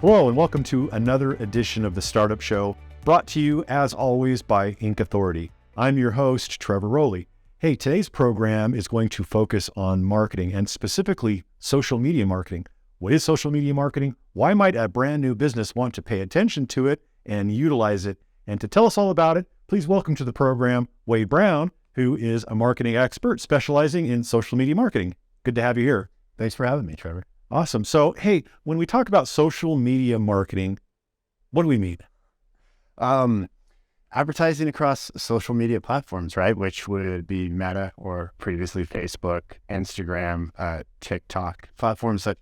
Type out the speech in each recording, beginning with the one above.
Hello, and welcome to another edition of the Startup Show, brought to you, as always, by Inc. Authority. I'm your host, Trevor Rowley. Hey, today's program is going to focus on marketing, and specifically social media marketing. What is social media marketing? Why might a brand new business want to pay attention to it and utilize it? And to tell us all about it, please welcome to the program Wade Brown, who is a marketing expert specializing in social media marketing. Good to have you here. Thanks for having me, Trevor. Awesome. So, hey, when we talk about social media marketing, what do we mean? Advertising across social media platforms, right? Which would be Meta or previously Facebook, Instagram, TikTok, platforms such.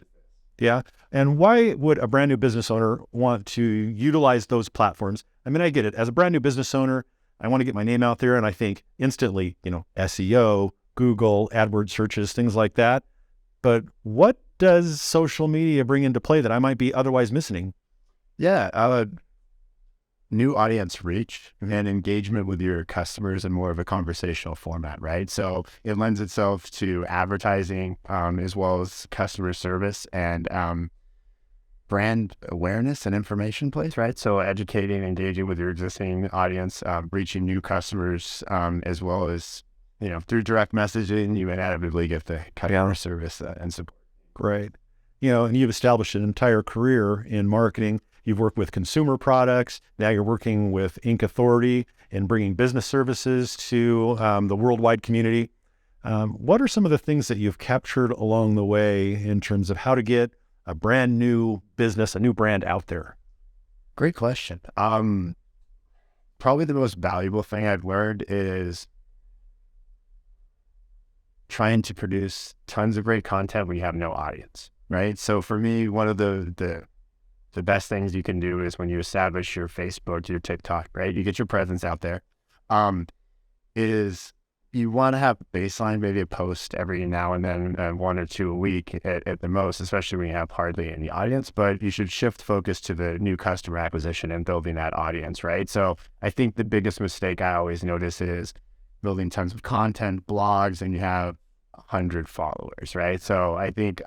Yeah. And why would a brand new business owner want to utilize those platforms? I mean, I get it. As a brand new business owner, I want to get my name out there, and I think instantly, SEO, Google, AdWords searches, things like that. But what does social media bring into play that I might be otherwise missing? Yeah, new audience reach and engagement with your customers in more of a conversational format, right? So it lends itself to advertising as well as customer service and brand awareness and information plays, right? So educating, engaging with your existing audience, reaching new customers, as well as, through direct messaging, you inevitably get the customer service and support. Right. And you've established an entire career in marketing. You've worked with consumer products. Now you're working with Inc. Authority and bringing business services to the worldwide community. What are some of the things that you've captured along the way in terms of how to get a brand new business, a new brand out there? Great question. Probably the most valuable thing I've learned is trying to produce tons of great content when you have no audience, right? So for me, one of the best things you can do is when you establish your Facebook, your TikTok, right? You get your presence out there. Is you want to have a baseline, maybe a post every now and then, one or two a week at the most, especially when you have hardly any audience, but you should shift focus to the new customer acquisition and building that audience, right? So I think the biggest mistake I always notice is building tons of content, blogs, and you have 100 followers, right? So I think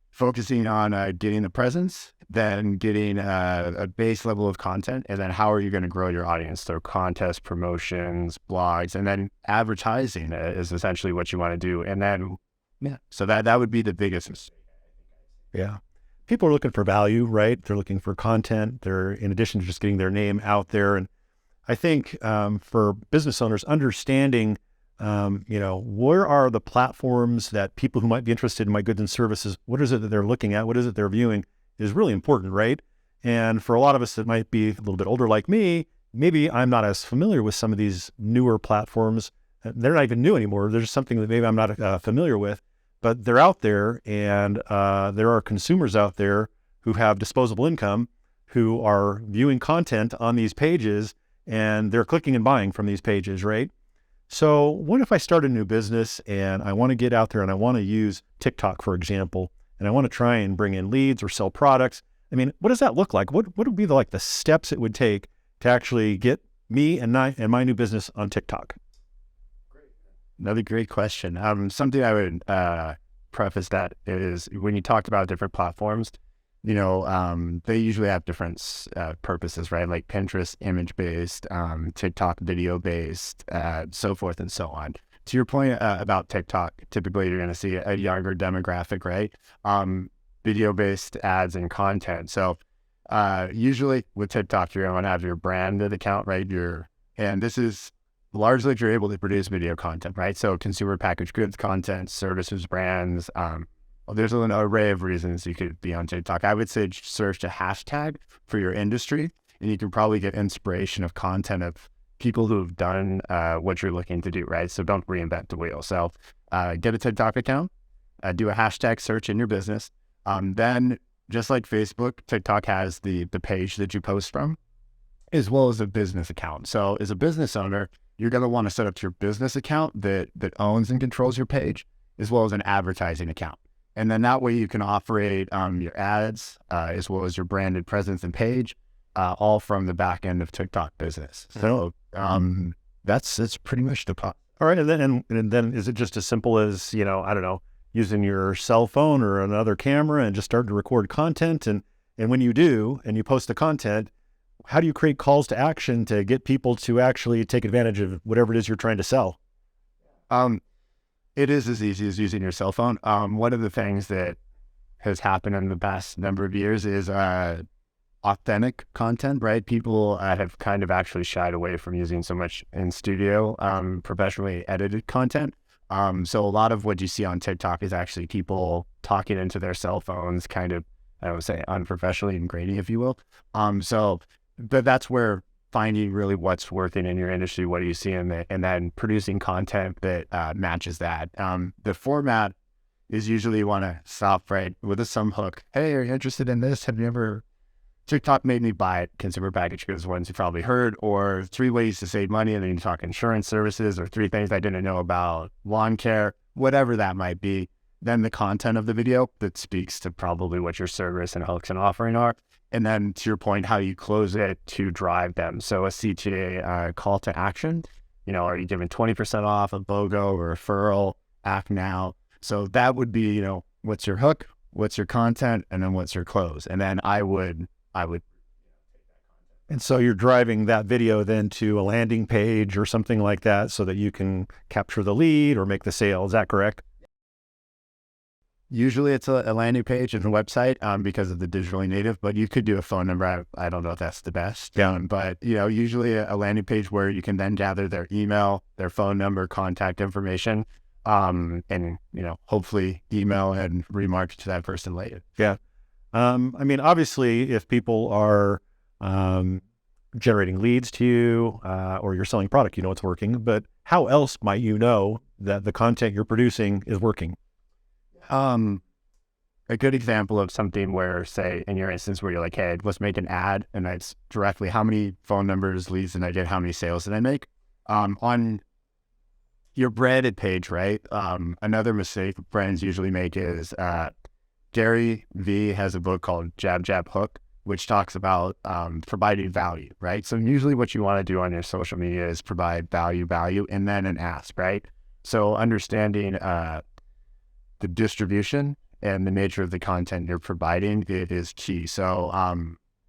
focusing on getting the presence, then getting a base level of content, and then how are you going to grow your audience through contests, promotions, blogs, and then advertising is essentially what you want to do. And then, so that would be the biggest mistake. Yeah. People are looking for value, right? They're looking for content. They're, in addition to just getting their name out there. And I think for business owners, understanding, where are the platforms that people who might be interested in my goods and services, what is it that they're looking at? What is it they're viewing is really important, right? And for a lot of us that might be a little bit older like me, maybe I'm not as familiar with some of these newer platforms. They're not even new anymore. They're just something that maybe I'm not familiar with, but they're out there, and there are consumers out there who have disposable income who are viewing content on these pages, and they're clicking and buying from these pages, right? So what if I start a new business and I want to get out there and I want to use TikTok, for example, and I want to try and bring in leads or sell products? I mean, what does that look like? What would be the steps it would take to actually get me and my new business on TikTok? Another great question. Something I would preface that is when you talked about different platforms, they usually have different purposes, right? Like Pinterest, image-based, TikTok, video-based, so forth and so on. To your point about TikTok, typically you're going to see a younger demographic, right? Video-based ads and content. So usually with TikTok, you're going to have your branded account, right? And this is largely if you're able to produce video content, right? So consumer packaged goods content, services, brands, there's an array of reasons you could be on TikTok. I would say search a hashtag for your industry, and you can probably get inspiration of content of people who have done what you're looking to do, right? So don't reinvent the wheel. So get a TikTok account, do a hashtag search in your business. Then, just like Facebook, TikTok has the page that you post from, as well as a business account. So as a business owner, you're going to want to set up your business account that owns and controls your page, as well as an advertising account. And then that way you can operate your ads as well as your branded presence and page, all from the back end of TikTok business. So that's pretty much the part. All right, and then is it just as simple as I don't know, using your cell phone or another camera and just start to record content. And when you do, and you post the content, how do you create calls to action to get people to actually take advantage of whatever it is you're trying to sell? It is as easy as using your cell phone. One of the things that has happened in the past number of years is authentic content, right? People have kind of actually shied away from using so much in studio, professionally edited content. So a lot of what you see on TikTok is actually people talking into their cell phones, kind of, I would say, unprofessionally and grainy, if you will. But that's where finding really what's working in your industry, what do you see in it, and then producing content that matches that. The format is usually you want to stop right with some hook. Hey, are you interested in this? Have you ever, TikTok made me buy it, consumer packaged goods, ones you've probably heard, or 3 ways to save money, and then you talk insurance services, or 3 things I didn't know about lawn care, whatever that might be. Then the content of the video that speaks to probably what your service and hooks and offering are. And then to your point, how you close it to drive them. So a CTA call to action, are you giving 20% off a BOGO or referral, act now? So that would be, what's your hook, what's your content, and then what's your close. And then I would. And so you're driving that video then to a landing page or something like that so that you can capture the lead or make the sale. Is that correct? Usually it's a landing page and a website because of the digitally native, but you could do a phone number. I don't know if that's the best. Yeah. But, usually a landing page where you can then gather their email, their phone number, contact information, and, hopefully email and remarket to that person later. Yeah. Obviously, if people are generating leads to you or you're selling product, it's working. But how else might you know that the content you're producing is working? A good example of something where, say, in your instance where you're like, hey, let's make an ad, and it's directly how many phone numbers, leads did I get, how many sales did I make? On your branded page, right? Another mistake brands usually make is Gary Vee has a book called Jab, Jab, Hook, which talks about providing value, right? So usually what you want to do on your social media is provide value, and then an ask, right? So understanding the distribution and the nature of the content you're providing, it is key. So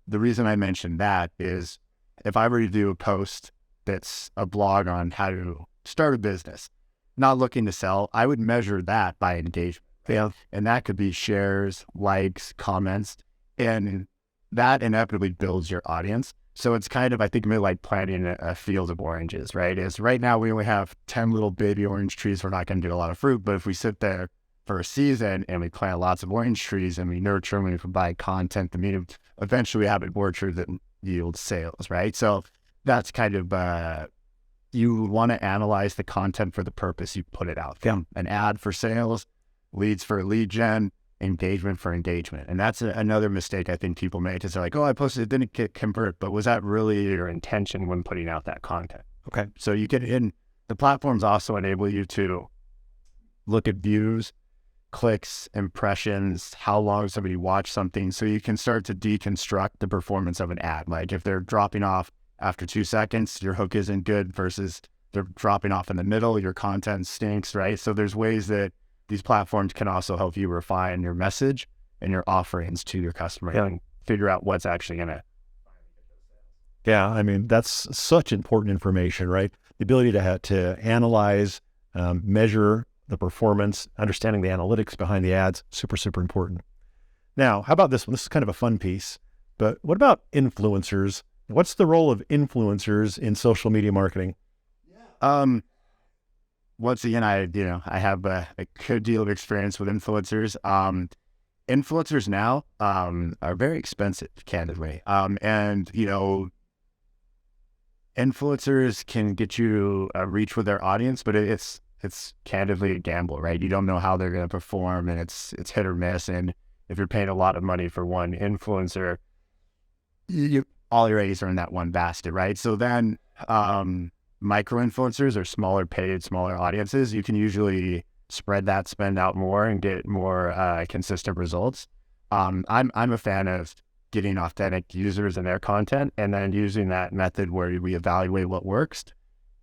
the reason I mentioned that is if I were to do a post that's a blog on how to start a business, not looking to sell, I would measure that by engagement. Yeah. And that could be shares, likes, comments, and that inevitably builds your audience. So it's kind of, I think, like planting a field of oranges, right? Is right now we only have 10 little baby orange trees. We're not going to get a lot of fruit, but if we sit there for a season and we plant lots of orange trees and we nurture them and we provide content, eventually we have an orchard that yields sales, right? So that's kind of, you want to analyze the content for the purpose you put it out. Yeah. An ad for sales, leads for lead gen, engagement for engagement. And that's another mistake I think people make is they're like, oh, I posted, it didn't convert, but was that really your intention when putting out that content? Okay. So you get in, the platforms also enable you to look at views, clicks, impressions, how long somebody watched something. So you can start to deconstruct the performance of an ad. Like if they're dropping off after 2 seconds, your hook isn't good versus they're dropping off in the middle, your content stinks, right? So there's ways that these platforms can also help you refine your message and your offerings to your customer and figure out what's actually going to. Yeah. That's such important information, right? The ability to analyze, measure the performance, understanding the analytics behind the ads, super, super important. Now, how about this one? This is kind of a fun piece, but what about influencers? What's the role of influencers in social media marketing? Once again, I have a good deal of experience with influencers. Influencers now are very expensive, candidly. And influencers can get you a reach with their audience, but it's candidly a gamble, right? You don't know how they're going to perform, and it's hit or miss. And if you're paying a lot of money for one influencer, all your eggs are in that one basket, right? So then micro influencers or smaller audiences, you can usually spread that spend out more and get more consistent results. I'm a fan of getting authentic users and their content, and then using that method where we evaluate what works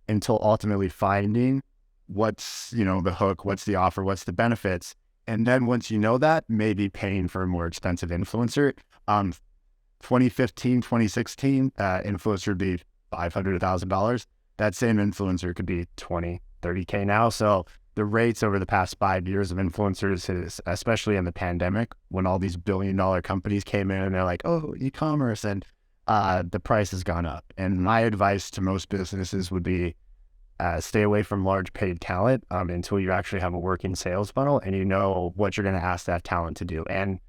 until ultimately finding what's, the hook, what's the offer, what's the benefits, And then once you know that, maybe paying for a more expensive influencer. 2015, 2016, influencer would be $500, $1,000. That same influencer could be 20, 30K now. So the rates over the past 5 years of influencers is, especially in the pandemic, when all these billion-dollar companies came in and they're like, oh, e-commerce, and the price has gone up. And my advice to most businesses would be stay away from large paid talent until you actually have a working sales funnel and you know what you're going to ask that talent to do. And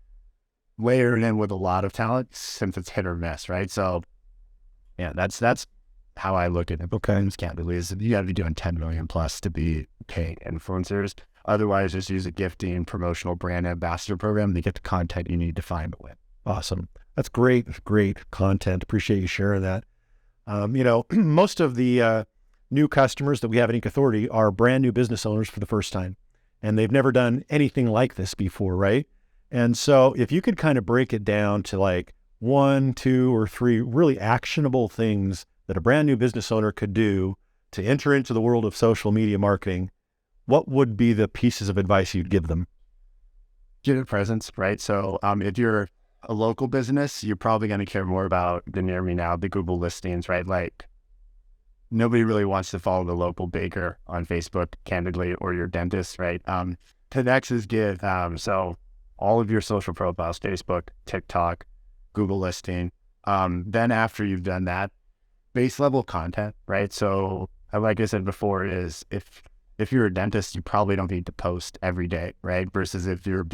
layer it in with a lot of talent since it's hit or miss, right? So yeah, that's how I look at it. Okay. Candidly, is you got to be doing 10 million plus to be paying influencers. Otherwise, just use a gifting promotional brand ambassador program to get the content you need to find a win. Awesome. That's great content. Appreciate you sharing that. Most of the new customers that we have at Inc. Authority are brand new business owners for the first time, and they've never done anything like this before, right? And so if you could kind of break it down to like 1, 2, or 3 really actionable things that a brand new business owner could do to enter into the world of social media marketing, what would be the pieces of advice you'd give them? Get a presence, right? So if you're a local business, you're probably going to care more about the near me now, the Google listings, right? Like nobody really wants to follow the local baker on Facebook, candidly, or your dentist, right? The next is give, so all of your social profiles, Facebook, TikTok, Google listing. Then after you've done that, base level content, right? So like I said before, is if you're a dentist, you probably don't need to post every day, right? Versus if you're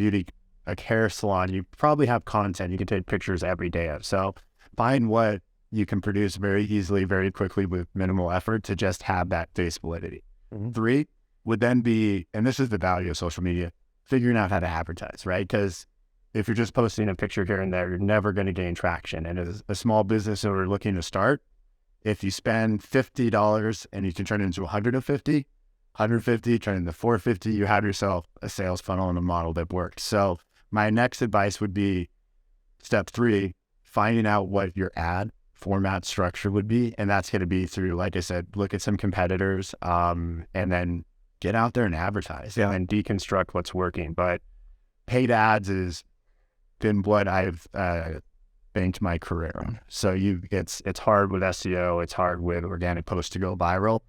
a hair salon, you probably have content you can take pictures every day of. So find what you can produce very easily, very quickly with minimal effort to just have that face validity. 3 would then be, and this is the value of social media, figuring out how to advertise, right? Because if you're just posting a picture here and there, you're never going to gain traction. And as a small business owner looking to start, if you spend $50 and you can turn it into 150, turn it into 450, you have yourself a sales funnel and a model that works. So my next advice would be step 3, finding out what your ad format structure would be. And that's going to be through, like I said, look at some competitors and then get out there and advertise and deconstruct what's working. But paid ads has been what I've banked my career on. So it's hard with SEO, it's hard with organic posts to go viral.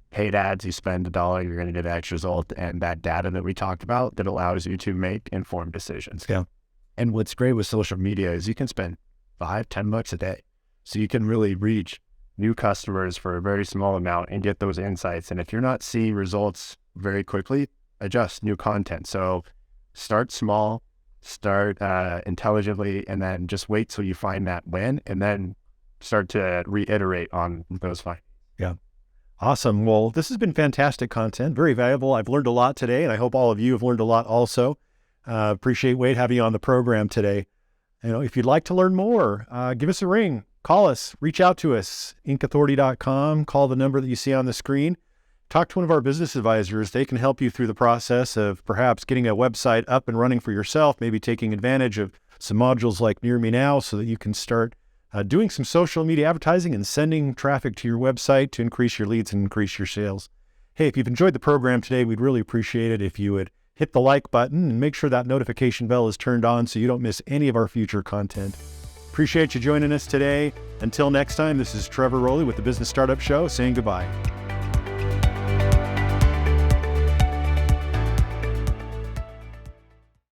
Paid ads, you spend $1, you're going to get an X result, and that data that we talked about that allows you to make informed decisions. Yeah. And what's great with social media is you can spend $5-10 a day. So you can really reach new customers for a very small amount and get those insights. And if you're not seeing results very quickly, adjust new content. So start small, start intelligently, and then just wait till you find that win and then start to reiterate on those findings. Yeah. Awesome. Well, this has been fantastic content, very valuable. I've learned a lot today, and I hope all of you have learned a lot also. Appreciate Wade having you on the program today. If you'd like to learn more, give us a ring, call us, reach out to us, incauthority.com, call the number that you see on the screen. Talk to one of our business advisors. They can help you through the process of perhaps getting a website up and running for yourself, maybe taking advantage of some modules like Near Me Now so that you can start doing some social media advertising and sending traffic to your website to increase your leads and increase your sales. Hey, if you've enjoyed the program today, we'd really appreciate it if you would hit the like button and make sure that notification bell is turned on so you don't miss any of our future content. Appreciate you joining us today. Until next time, this is Trevor Rowley with the Business Startup Show saying goodbye.